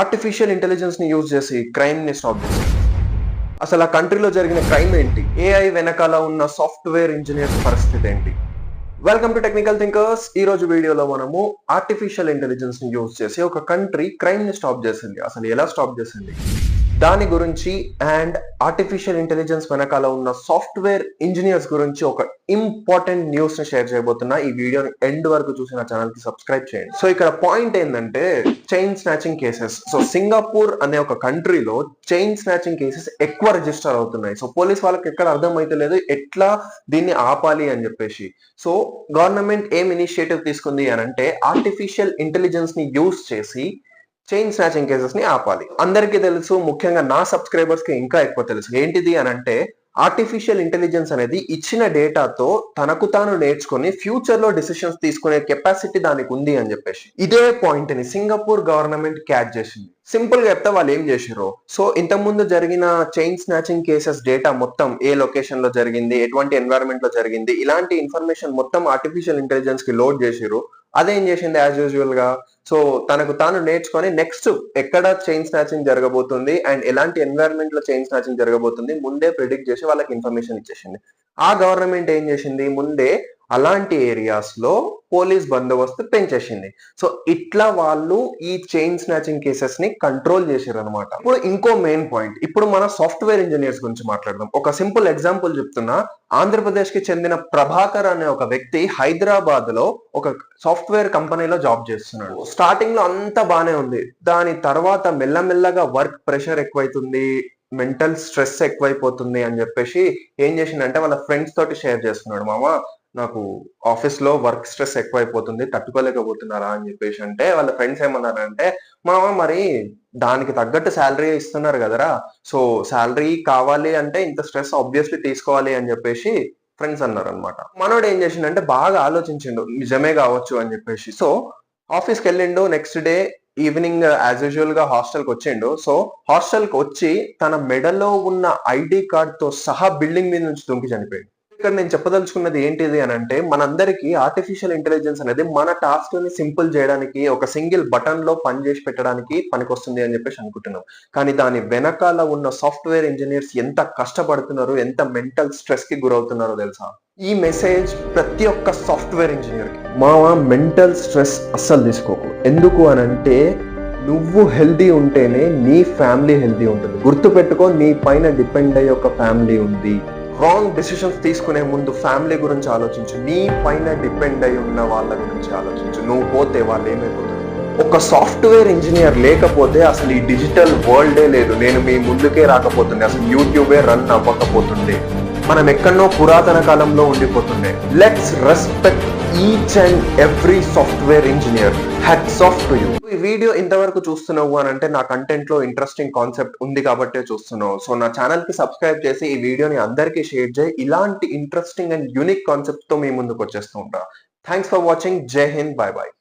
Artificial intelligence ని use చేసి crime ని స్టాప్ చేశారు. అసలు ఆ కంట్రీలో జరిగిన క్రైమ్ ఏంటి? ఏఐ వెనకాల ఉన్న సాఫ్ట్వేర్ ఇంజనీర్స్ పరిస్థితి ఏంటి? Welcome to technical thinkers. ఈ రోజు వీడియోలో మనము ఆర్టిఫిషియల్ ఇంటెలిజెన్స్ ని యూజ్ చేసి ఒక కంట్రీ క్రైమ్ ని స్టాప్ చేసింది. అసలు ఎలా స్టాప్ చేసింది దాని గురించి అండ్ ఆర్టిఫిషియల్ ఇంటెలిజెన్స్ వెనకాల ఉన్న సాఫ్ట్వేర్ ఇంజనీర్స్ గురించి ఒక ఇంపార్టెంట్ న్యూస్ ని షేర్ చేయబోతున్నా. ఈ వీడియోని ఎండ్ వరకు చూసి నా ఛానల్ కి సబ్స్క్రైబ్ చేయండి. సో ఇక్కడ పాయింట్ ఏంటంటే chain snatching cases. So Singapore అనే ఒక కంట్రీలో చైన్ స్నాచింగ్ కేసెస్ ఎక్కువ రిజిస్టర్ అవుతున్నాయి. సో పోలీస్ వాళ్ళకి ఎక్కడ అర్థం అయితే లేదు ఎట్లా దీన్ని ఆపాలి అని చెప్పేసి. సో గవర్నమెంట్ ఏం ఇనిషియేటివ్ తీసుకుంది అని అంటే ఆర్టిఫిషియల్ ఇంటెలిజెన్స్ ని యూజ్ చేసి చైన్ స్నాచింగ్ కేసెస్ ని ఆపాలి. అందరికీ తెలుసు, ముఖ్యంగా నా సబ్స్క్రైబర్స్ కి ఇంకా ఎక్కువ తెలుసు. ఏంటిది అని అంటే ఆర్టిఫిషియల్ ఇంటెలిజెన్స్ అనేది ఇచ్చిన డేటాతో తనకు తాను నేర్చుకుని ఫ్యూచర్ లో డిసిషన్స్ తీసుకునే కెపాసిటీ దానికి ఉంది అని చెప్పేసి ఇదే పాయింట్ ని సింగపూర్ గవర్నమెంట్ క్యాచ్ చేసింది. సింపుల్ గా చెప్తే వాళ్ళు ఏం చేసిర్రు, సో ఇంతకు ముందు జరిగిన చైన్ స్నాచింగ్ కేసెస్ డేటా మొత్తం ఏ లొకేషన్ లో జరిగింది, ఎటువంటి ఎన్వైరన్మెంట్ లో జరిగింది, ఇలాంటి ఇన్ఫర్మేషన్ మొత్తం ఆర్టిఫిషియల్ ఇంటెలిజెన్స్ కి లోడ్ చేసిర్రు. అదేం చేసింది యాజ్ యూజువల్ గా, సో తనకు తాను నేర్చుకొని నెక్స్ట్ ఎక్కడ చైన్ స్నాచింగ్ జరగబోతుంది అండ్ ఎలాంటి ఎన్వైరన్మెంట్ లో చైన్ స్నాచింగ్ జరగబోతుంది ముందే ప్రిడిక్ట్ చేసి వాళ్ళకి ఇన్ఫర్మేషన్ ఇచ్చేసింది. ఆ గవర్నమెంట్ ఏం చేసింది, ముందే అలాంటి ఏరియాస్ లో పోలీస్ బందోబస్తు పెంచేసింది. సో ఇట్లా వాళ్ళు ఈ చైన్ స్నాచింగ్ కేసెస్ ని కంట్రోల్ చేసారు అనమాట. ఇప్పుడు ఇంకో మెయిన్ పాయింట్, ఇప్పుడు మన సాఫ్ట్వేర్ ఇంజనీర్స్ గురించి మాట్లాడదాం. ఒక సింపుల్ ఎగ్జాంపుల్ చెప్తున్నా. ఆంధ్రప్రదేశ్ కి చెందిన ప్రభాకర్ అనే ఒక వ్యక్తి హైదరాబాద్ లో ఒక సాఫ్ట్వేర్ కంపెనీలో జాబ్ చేస్తున్నాడు. స్టార్టింగ్ లో అంతా బానే ఉంది. దాని తర్వాత మెల్లమెల్లగా వర్క్ ప్రెషర్ ఎక్కువైతుంది, మెంటల్ స్ట్రెస్ ఎక్కువైపోతుంది అని చెప్పేసి ఏం చేసిందంటే వాళ్ళ ఫ్రెండ్స్ తోటి షేర్ చేస్తున్నాడు. మామ, నాకు ఆఫీస్ లో వర్క్ స్ట్రెస్ ఎక్కువైపోతుంది, తట్టుకోలేకపోతున్నారా అని చెప్పేసి అంటే వాళ్ళ ఫ్రెండ్స్ ఏమన్నారంటే, మామ మరి దానికి తగ్గట్టు శాలరీ ఇస్తున్నారు కదరా, సో శాలరీ కావాలి అంటే ఇంత స్ట్రెస్ ఆబ్వియస్లీ తీసుకోవాలి అని చెప్పేసి ఫ్రెండ్స్ అన్నారు అనమాట. మనోడు ఏం చేసిండంటే బాగా ఆలోచించిండు, నిజమే కావచ్చు అని చెప్పేసి. సో ఆఫీస్కి వెళ్ళిండు. Next day evening as usual గా హాస్టల్ కి వచ్చిండు. సో హాస్టల్ కి వచ్చి తన మెడలో ఉన్న ఐడి కార్డ్ తో సహా బిల్డింగ్ మీద నుంచి దుంకి చనిపోయాడు. ఇక్కడ నేను చెప్పదలుచుకున్నది ఏంటిది అని అంటే మనందరికీ ఆర్టిఫిషియల్ ఇంటెలిజెన్స్ అనేది మన టాస్క్ ని సింపుల్ చేయడానికి, ఒక సింగిల్ బటన్ లో పని చేసి పెట్టడానికి పనికొస్తుంది అని చెప్పేసి అనుకుంటున్నాం. కానీ దాని వెనకాల ఉన్న సాఫ్ట్వేర్ ఇంజనీర్స్ ఎంత కష్టపడుతున్నారు, ఎంత మెంటల్ స్ట్రెస్ కి గురవుతున్నారో తెలుసా? ఈ మెసేజ్ ప్రతి ఒక్క సాఫ్ట్వేర్ ఇంజనీర్ కి, మావా మెంటల్ స్ట్రెస్ అస్సలు తీసుకోకు. ఎందుకు అని అంటే నువ్వు హెల్దీ ఉంటేనే నీ ఫ్యామిలీ హెల్దీ ఉంటుంది. గుర్తు పెట్టుకో, నీ పైన డిపెండ్ అయ్యే ఒక ఫ్యామిలీ ఉంది. రాంగ్ డెసిషన్స్ తీసుకునే ముందు ఫ్యామిలీ గురించి ఆలోచించు, నీ పైన డిపెండ్ అయి ఉన్న వాళ్ళ గురించి ఆలోచించు. నువ్వు పోతే వాళ్ళు ఏమైపోతారు? ఒక సాఫ్ట్వేర్ ఇంజనీర్ లేకపోతే అసలు ఈ డిజిటల్ వరల్డే లేదు. నేను మీ ముందుకే రాకపోతుండే, అసలు యూట్యూబే రన్ అవ్వకపోతుండే, మనం ఎక్కడో పురాతన కాలంలో ఉండిపోతుండే. Let's respect each and every software engineer. Hats off to you. ఈ వీడియో ఇంతవరకు చూస్తున్నావు అని అంటే నా కంటెంట్ లో ఇంట్రెస్టింగ్ కాన్సెప్ట్ ఉంది కాబట్టే చూస్తున్నావు. సో నా ఛానల్ కి సబ్స్క్రైబ్ చేసి ఈ వీడియోని అందరికీ షేర్ చేయి. ఇలాంటి ఇంట్రెస్టింగ్ అండ్ యూనిక్ కాన్సెప్ట్ తో మీ ముందుకు వచ్చేస్తూ ఉంటా. Thanks for watching. జై హింద్. By by.